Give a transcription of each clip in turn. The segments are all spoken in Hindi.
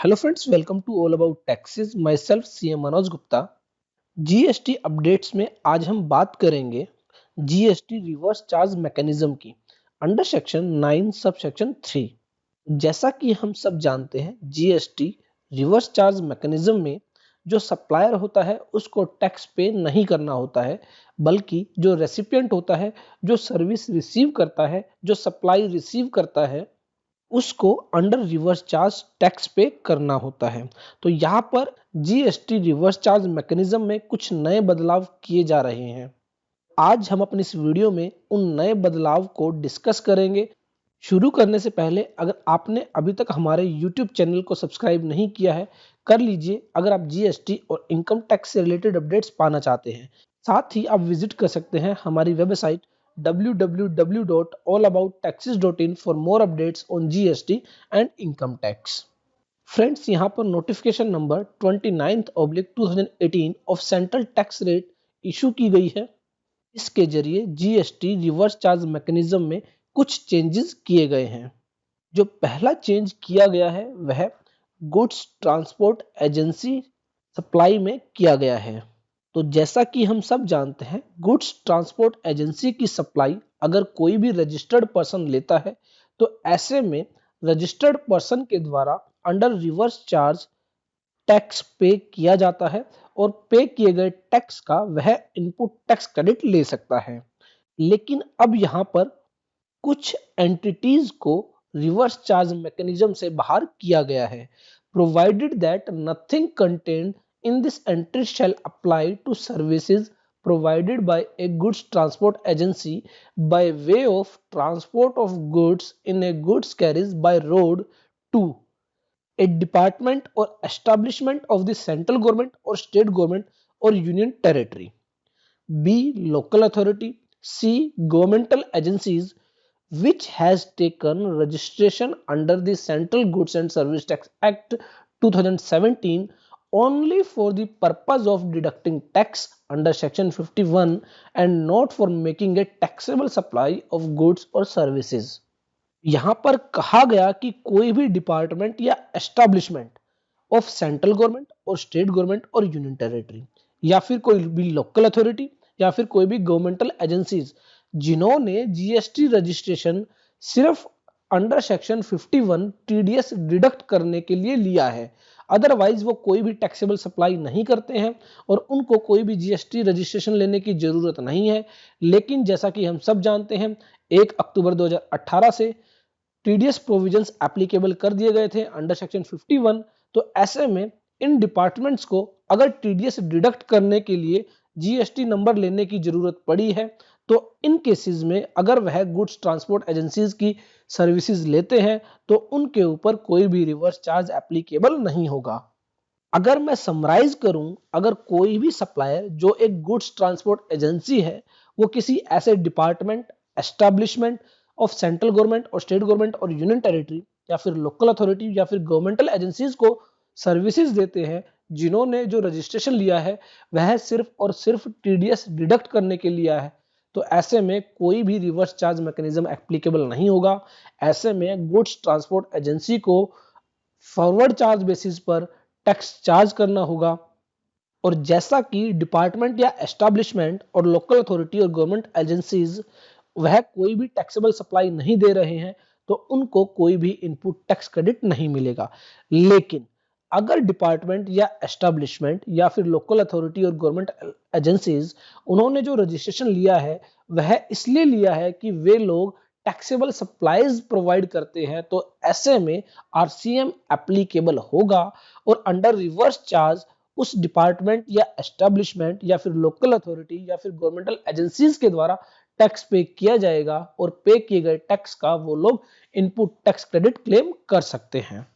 Hello friends, welcome to all about taxes. Myself CM Manoj Gupta. GST updates में आज हम बात करेंगे जीएसटी रिवर्स चार्ज मैकेनिज्म की अंडर सेक्शन 9 सब सेक्शन 3। जैसा कि हम सब जानते हैं, जीएसटी रिवर्स चार्ज मैकेनिज्म में जो सप्लायर होता है उसको टैक्स पे नहीं करना होता है, बल्कि जो रेसिपिएंट होता है, जो सर्विस रिसीव करता है, जो सप्लाई रिसीव करता है, उसको अंडर रिवर्स चार्ज टैक्स पे करना होता है। तो यहाँ पर जीएसटी रिवर्स चार्ज मैकेनिज्म में कुछ नए बदलाव किए जा रहे हैं। आज हम अपनी इस वीडियो में उन नए बदलाव को डिस्कस करेंगे। शुरू करने से पहले अगर आपने अभी तक हमारे YouTube चैनल को सब्सक्राइब नहीं किया है, कर लीजिए अगर आप जीएसटी और इनकम टैक्स से रिलेटेड अपडेट्स पाना चाहते हैं। साथ ही आप विजिट कर सकते हैं हमारी website www.allabouttaxes.in for more updates on GST and income tax। Friends, यहाँ पर notification number 29/2018 of central tax rate issue की गई है। इसके जरिए जीएसटी रिवर्स चार्ज मैकेनिज्म में कुछ चेंजेस किए गए हैं। जो पहला चेंज किया गया है वह गुड्स ट्रांसपोर्ट एजेंसी सप्लाई में किया गया है। तो जैसा कि हम सब जानते हैं, गुड्स ट्रांसपोर्ट एजेंसी की सप्लाई अगर कोई भी रजिस्टर्ड पर्सन लेता है तो ऐसे में रजिस्टर्ड पर्सन के द्वारा अंडर रिवर्स चार्ज टैक्स पे किया जाता है और पे किए गए टैक्स का वह इनपुट टैक्स क्रेडिट ले सकता है। लेकिन अब यहाँ पर कुछ एंटिटीज को रिवर्स चार्ज मैकेनिज्म से बाहर किया गया है। Provided that nothing contained in this entry shall apply to services provided by a goods transport agency by way of transport of goods in a goods carriage by road to a department or establishment of the central government or state government or union territory, B local authority, C governmental agencies which has taken registration under the Central Goods and Service Tax Act 2017 only for the purpose of deducting tax under section 51 and not for making a taxable supply of goods or services। यहाँ पर कहा गया कि कोई भी डिपार्टमेंट या एस्टैब्लिशमेंट ऑफ सेंट्रल गवर्नमेंट और स्टेट गवर्नमेंट और यूनियन टेरिटरी या फिर कोई भी लोकल अथॉरिटी या फिर कोई भी गवर्नमेंटल एजेंसीज जिन्होंने जीएसटी रजिस्ट्रेशन सिर्फ अंडर सेक्शन 51 टीडीएस डिडक्ट करने के लिए लिया है, अदरवाइज वो कोई भी टैक्सेबल सप्लाई नहीं करते हैं और उनको कोई भी जीएसटी रजिस्ट्रेशन लेने की जरूरत नहीं है। लेकिन जैसा कि हम सब जानते हैं, 1 अक्टूबर 2018 से टीडीएस प्रोविजंस एप्लीकेबल कर दिए गए थे अंडर सेक्शन 51। तो ऐसे में इन डिपार्टमेंट्स को अगर टीडीएस डिडक्ट करने के लिए जीएसटी नंबर लेने की जरूरत पड़ी है तो इन केसेस में अगर वह गुड्स ट्रांसपोर्ट एजेंसीज की सर्विसेज लेते हैं तो उनके ऊपर कोई भी रिवर्स चार्ज एप्लीकेबल नहीं होगा। अगर मैं समराइज करूं, अगर कोई भी सप्लायर जो एक गुड्स ट्रांसपोर्ट एजेंसी है वो किसी ऐसे department, establishment of central government और स्टेट गवर्नमेंट और यूनियन टेरिटरी या फिर लोकल अथॉरिटी या फिर गवर्नमेंटल एजेंसीज को सर्विसेज देते हैं जिन्होंने जो रजिस्ट्रेशन लिया है वह सिर्फ और सिर्फ टीडीएस डिडक्ट करने के लिया है, तो ऐसे में कोई भी रिवर्स चार्ज मैकेनिज्म एप्लीकेबल नहीं होगा। ऐसे में गुड्स ट्रांसपोर्ट एजेंसी को फॉरवर्ड चार्ज बेसिस पर टैक्स चार्ज करना होगा। और जैसा कि डिपार्टमेंट या एस्टैब्लिशमेंट और लोकल अथॉरिटी और गवर्नमेंट एजेंसीज वह कोई भी टैक्सेबल सप्लाई नहीं दे रहे हैं तो उनको कोई भी इनपुट टैक्स क्रेडिट नहीं मिलेगा। लेकिन अगर डिपार्टमेंट या एस्टैब्लिशमेंट या फिर लोकल अथॉरिटी और गवर्नमेंट एजेंसीज उन्होंने जो रजिस्ट्रेशन लिया है वह इसलिए लिया है कि वे लोग टैक्सेबल सप्लाईज प्रोवाइड करते हैं, तो ऐसे में आरसीएम एप्लीकेबल होगा और अंडर रिवर्स चार्ज उस डिपार्टमेंट या एस्टैब्लिशमेंट या फिर लोकल अथॉरिटी या फिर गवर्नमेंटल एजेंसीज के द्वारा टैक्स पे किया जाएगा और पे किए गए टैक्स का वो लोग इनपुट टैक्स क्रेडिट क्लेम कर सकते हैं।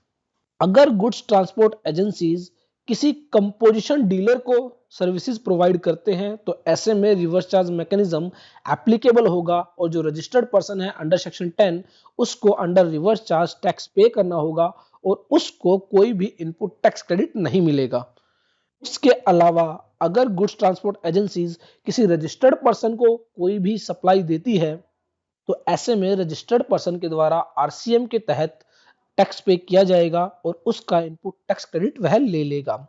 अगर गुड्स ट्रांसपोर्ट एजेंसीज किसी कंपोजिशन डीलर को सर्विसेज प्रोवाइड करते हैं तो ऐसे में रिवर्स चार्ज मैकेनिज्म एप्लीकेबल होगा और जो रजिस्टर्ड पर्सन है अंडर सेक्शन 10 उसको अंडर रिवर्स चार्ज टैक्स पे करना होगा और उसको कोई भी इनपुट टैक्स क्रेडिट नहीं मिलेगा। इसके अलावा अगर गुड्स ट्रांसपोर्ट एजेंसीज किसी रजिस्टर्ड पर्सन को कोई भी सप्लाई देती है तो ऐसे में रजिस्टर्ड पर्सन के द्वारा आरसीएम के तहत टैक्स पे किया जाएगा और उसका इनपुट टैक्स क्रेडिट वह ले लेगा।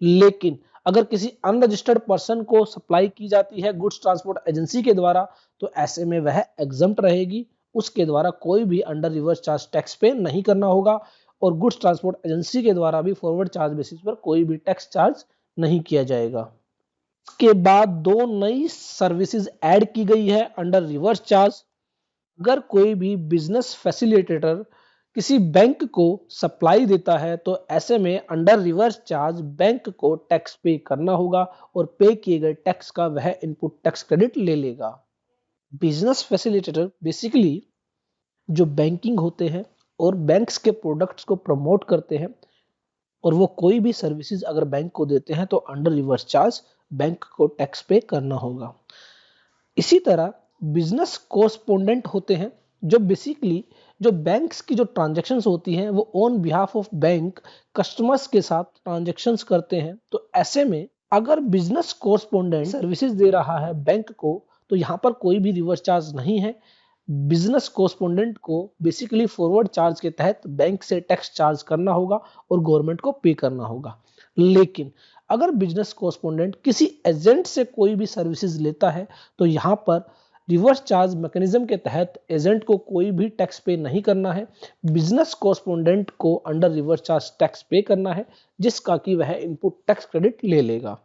लेकिन अगर किसी अनरजिस्टर्ड पर्सन को सप्लाई की जाती है गुड्स ट्रांसपोर्ट एजेंसी के द्वारा, तो ऐसे में वह एग्जम्प्ट रहेगी, उसके द्वारा कोई भी अंडर रिवर्स चार्ज टैक्स पे नहीं करना होगा और गुड्स ट्रांसपोर्ट एजेंसी के द्वारा भी फॉरवर्ड चार्ज बेसिस पर कोई भी टैक्स चार्ज नहीं किया जाएगा। इसके बाद दो नई सर्विसेज ऐड की गई है अंडर रिवर्स चार्ज। अगर कोई भी बिजनेस फैसिलिटेटर किसी बैंक को सप्लाई देता है, तो ऐसे में अंडर रिवर्स चार्ज बैंक को टैक्स पे करना होगा और पे किए गए टैक्स का वह इनपुट टैक्स क्रेडिट ले लेगा। बिजनेस फैसिलिटेटर बेसिकली जो बैंकिंग होते हैं और बैंक्स के प्रोडक्ट्स को प्रमोट करते हैं, और वो कोई भी सर्विसेज अगर बैंक को देते हैं तो अंडर रिवर्स चार्ज बैंक को टैक्स पे करना होगा। इसी तरह बिजनेस कोरेस्पोंडेंट होते हैं जो बेसिकली जो बैंक्स की जो ट्रांजैक्शंस होती हैं वो on behalf of bank customers के साथ ट्रांजैक्शंस करते हैं। तो ऐसे में अगर बिजनेस कोरेस्पोंडेंट सर्विसेज दे रहा है बैंक को, तो यहाँ पर कोई भी रिवर्स चार्ज नहीं है। बिजनेस कोरेस्पोंडेंट को बेसिकली फॉरवर्ड चार्ज के तहत बैंक से टैक्स चार्ज करना होगा और गवर्नमेंट को पे करना होगा। लेकिन अगर बिजनेस कोरेस्पोंडेंट किसी एजेंट से कोई भी सर्विसेज लेता है, तो यहाँ पर रिवर्स चार्ज मैकेनिज्म के तहत एजेंट को कोई भी टैक्स पे नहीं करना है, बिजनेस कोरेस्पोंडेंट को अंडर रिवर्स चार्ज टैक्स पे करना है, जिसका कि वह इनपुट टैक्स क्रेडिट ले लेगा।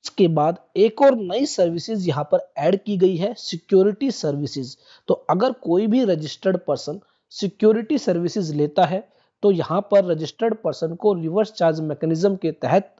इसके बाद एक और नई सर्विसेज यहाँ पर ऐड की गई है, सिक्योरिटी सर्विसेज। तो अगर कोई भी रजिस्टर्ड पर्सन सिक्योरिटी सर्विसेज लेता है, तो यहाँ पर रजिस्टर्ड पर्सन को रिवर्स चार्ज मैकेनिज्म के तहत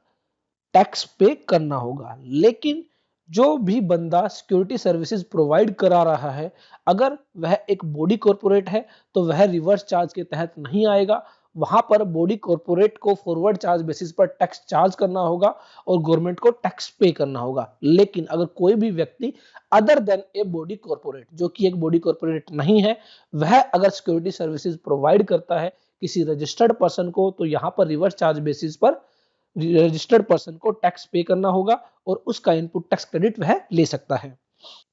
टैक्स पे करना होगा। लेकिन जो भी बंदा सिक्योरिटी सर्विसेज प्रोवाइड करा रहा है, अगर वह एक बॉडी कॉर्पोरेट है, तो वह रिवर्स चार्ज के तहत नहीं आएगा। वहां पर बॉडी कॉर्पोरेट को फॉरवर्ड चार्ज बेसिस पर टैक्स चार्ज करना होगा और गवर्नमेंट को टैक्स पे करना होगा। लेकिन अगर कोई भी व्यक्ति other than a body corporate, जो कि एक बॉडी कॉर्पोरेट नहीं है, वह अगर सिक्योरिटी सर्विसेज प्रोवाइड करता है किसी रजिस्टर्ड पर्सन को, तो यहाँ पर रिवर्स चार्ज बेसिस पर रजिस्टर्ड पर्सन को टैक्स पे करना होगा और उसका इनपुट टैक्स क्रेडिट वह ले सकता है।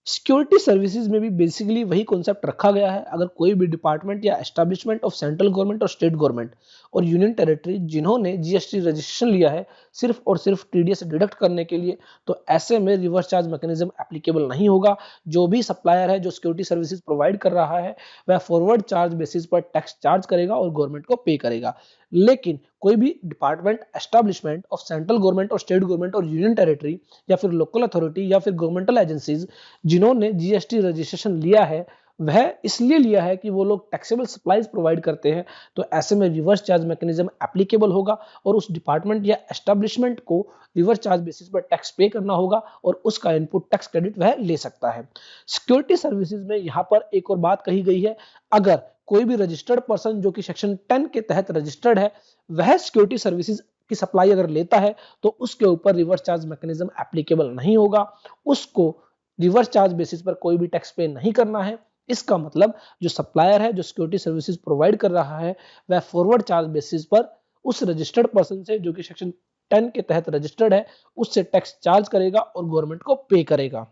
सिक्योरिटी सर्विसेज में भी बेसिकली वही कॉन्सेप्ट रखा गया है। अगर कोई भी डिपार्टमेंट या एस्टेब्लिशमेंट ऑफ सेंट्रल गवर्नमेंट और स्टेट गवर्नमेंट और यूनियन टेरिटरी जिन्होंने जीएसटी रजिस्ट्रेशन लिया है सिर्फ और सिर्फ टीडीएस डिडक्ट करने के लिए, तो ऐसे में रिवर्स चार्ज मैकेनिज्म एप्लीकेबल नहीं होगा। जो भी सप्लायर है जो सिक्योरिटी सर्विसेज प्रोवाइड कर रहा है, वह फॉरवर्ड चार्ज बेसिस पर टैक्स चार्ज करेगा और गवर्नमेंट को पे करेगा। लेकिन कोई भी department establishment of central government और स्टेट गवर्नमेंट और यूनियन टेरिटरी या फिर लोकल अथॉरिटी या फिर गवर्नमेंटल एजेंसीज जिन्होंने जीएसटी रजिस्ट्रेशन लिया है, वह इसलिए लिया है कि वो लोग टैक्सेबल सप्लाईज प्रोवाइड करते हैं, तो ऐसे में रिवर्स चार्ज मैकेनिज्म एप्लीकेबल होगा और उस डिपार्टमेंट या एस्टेब्लिशमेंट को रिवर्स चार्ज बेसिस पर टैक्स पे करना होगा और उसका इनपुट टैक्स क्रेडिट वह ले सकता है। सिक्योरिटी सर्विसेज में यहाँ पर एक और बात कही गई है, अगर कोई भी रजिस्टर्ड पर्सन जो कि सेक्शन 10 के तहत रजिस्टर्ड है, वह सिक्योरिटी सर्विसेज की सप्लाई अगर लेता है, तो उसके ऊपर रिवर्स चार्ज मैकेनिज्म एप्लीकेबल नहीं होगा। उसको रिवर्स चार्ज बेसिस पर कोई भी टैक्स पे नहीं करना है। इसका मतलब जो सप्लायर है जो सिक्योरिटी सर्विसेज प्रोवाइड कर रहा है, वह फॉरवर्ड चार्ज बेसिस पर उस रजिस्टर्ड पर्सन से जो कि सेक्शन 10 के तहत रजिस्टर्ड है, उससे टैक्स चार्ज करेगा और गवर्नमेंट को पे करेगा।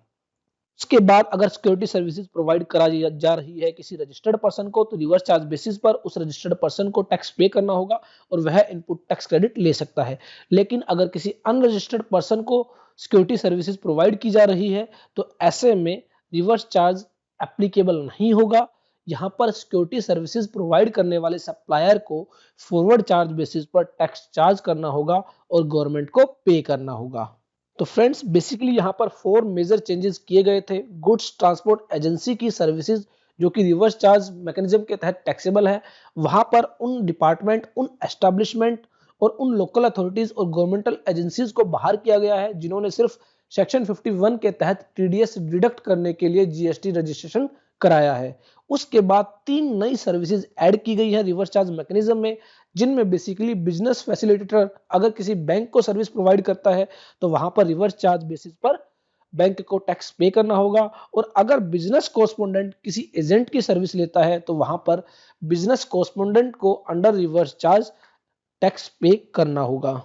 उसके बाद अगर सिक्योरिटी सर्विसेज प्रोवाइड करा जा रही है किसी रजिस्टर्ड पर्सन को, तो रिवर्स चार्ज बेसिस पर उस रजिस्टर्ड पर्सन को टैक्स पे करना होगा और वह इनपुट टैक्स क्रेडिट ले सकता है। लेकिन अगर किसी अनरजिस्टर्ड पर्सन को सिक्योरिटी सर्विसेज प्रोवाइड की जा रही है, तो ऐसे में रिवर्स चार्ज एप्लीकेबल नहीं होगा। यहाँ पर सिक्योरिटी सर्विसेज प्रोवाइड करने वाले सप्लायर को फॉरवर्ड चार्ज बेसिस पर टैक्स चार्ज करना होगा और गवर्नमेंट को पे करना होगा। तो फ्रेंड्स बेसिकली यहाँ पर 4 मेजर चेंजेस किए गए थे। गुड्स ट्रांसपोर्ट एजेंसी की सर्विसेज जो कि रिवर्स चार्ज मैकेनिज्म के तहत टैक्सेबल है, वहां पर उन डिपार्टमेंट, उन एस्टेब्लिशमेंट और उन लोकल अथॉरिटीज और गवर्नमेंटल एजेंसीज को बाहर किया गया है जिन्होंने सिर्फ सेक्शन 51 के तहत टीडीएस डिडक्ट करने के लिए जीएसटी रजिस्ट्रेशन कराया है। उसके बाद 3 नई सर्विसेज ऐड की गई है रिवर्स चार्ज मैकेनिज्म में, जिनमें बेसिकली बिजनेस फैसिलिटेटर अगर किसी बैंक को सर्विस प्रोवाइड करता है, तो वहां पर रिवर्स चार्ज बेसिस पर बैंक को टैक्स पे करना होगा, और अगर बिजनेस कोरेस्पोंडेंट किसी एजेंट की सर्विस लेता है, तो वहां पर बिजनेस कोरेस्पोंडेंट को अंडर रिवर्स चार्ज टैक्स पे करना होगा।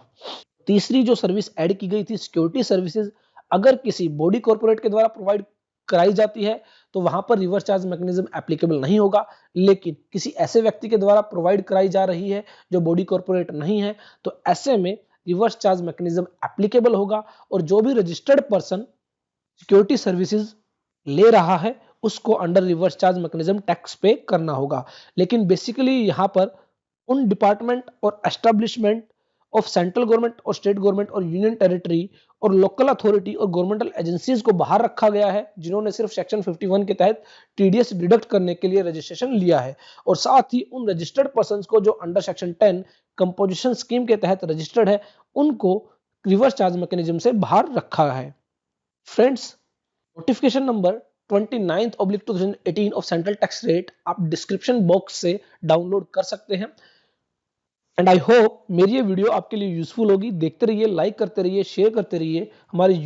तीसरी जो सर्विस ऐड की गई थी सिक्योरिटी सर्विसेज, अगर किसी बॉडी कॉर्पोरेट के द्वारा प्रोवाइड कराई जाती है, तो वहां पर रिवर्स चार्ज मैकेनिज्म एप्लीकेबल नहीं होगा। लेकिन किसी ऐसे व्यक्ति के द्वारा प्रोवाइड कराई जा रही है जो बॉडी कॉर्पोरेट नहीं है, तो ऐसे में रिवर्स चार्ज मैकेनिज्म एप्लीकेबल होगा और जो भी रजिस्टर्ड पर्सन सिक्योरिटी सर्विसेज ले रहा है उसको under reverse charge mechanism tax पे करना होगा। लेकिन बेसिकली यहाँ पर उन डिपार्टमेंट और एस्टेब्लिशमेंट ऑफ सेंट्रल गवर्नमेंट और स्टेट गवर्नमेंट और यूनियन टेरिटरी और लोकल अथॉरिटी और गवर्नमेंटल एजेंसीज को बाहर रखा गया है जिन्होंने सिर्फ सेक्शन 51 के तहत टीडीएस डिडक्ट करने के लिए रजिस्ट्रेशन लिया है, और साथ ही उन रजिस्टर्ड पर्संस को जो अंडर सेक्शन 10 कंपोजिशन स्कीम के तहत रजिस्टर्ड है उनको रिवर्स चार्ज मैकेनिज्म से बाहर रखा है। Friends, notification number 29/2018 of central tax rate आप डिस्क्रिप्शन बॉक्स से डाउनलोड कर सकते हैं। एंड आई होप मेरी ये वीडियो आपके लिए यूजफुल होगी। देखते रहिए, लाइक करते रहिए, शेयर करते रहिए हमारे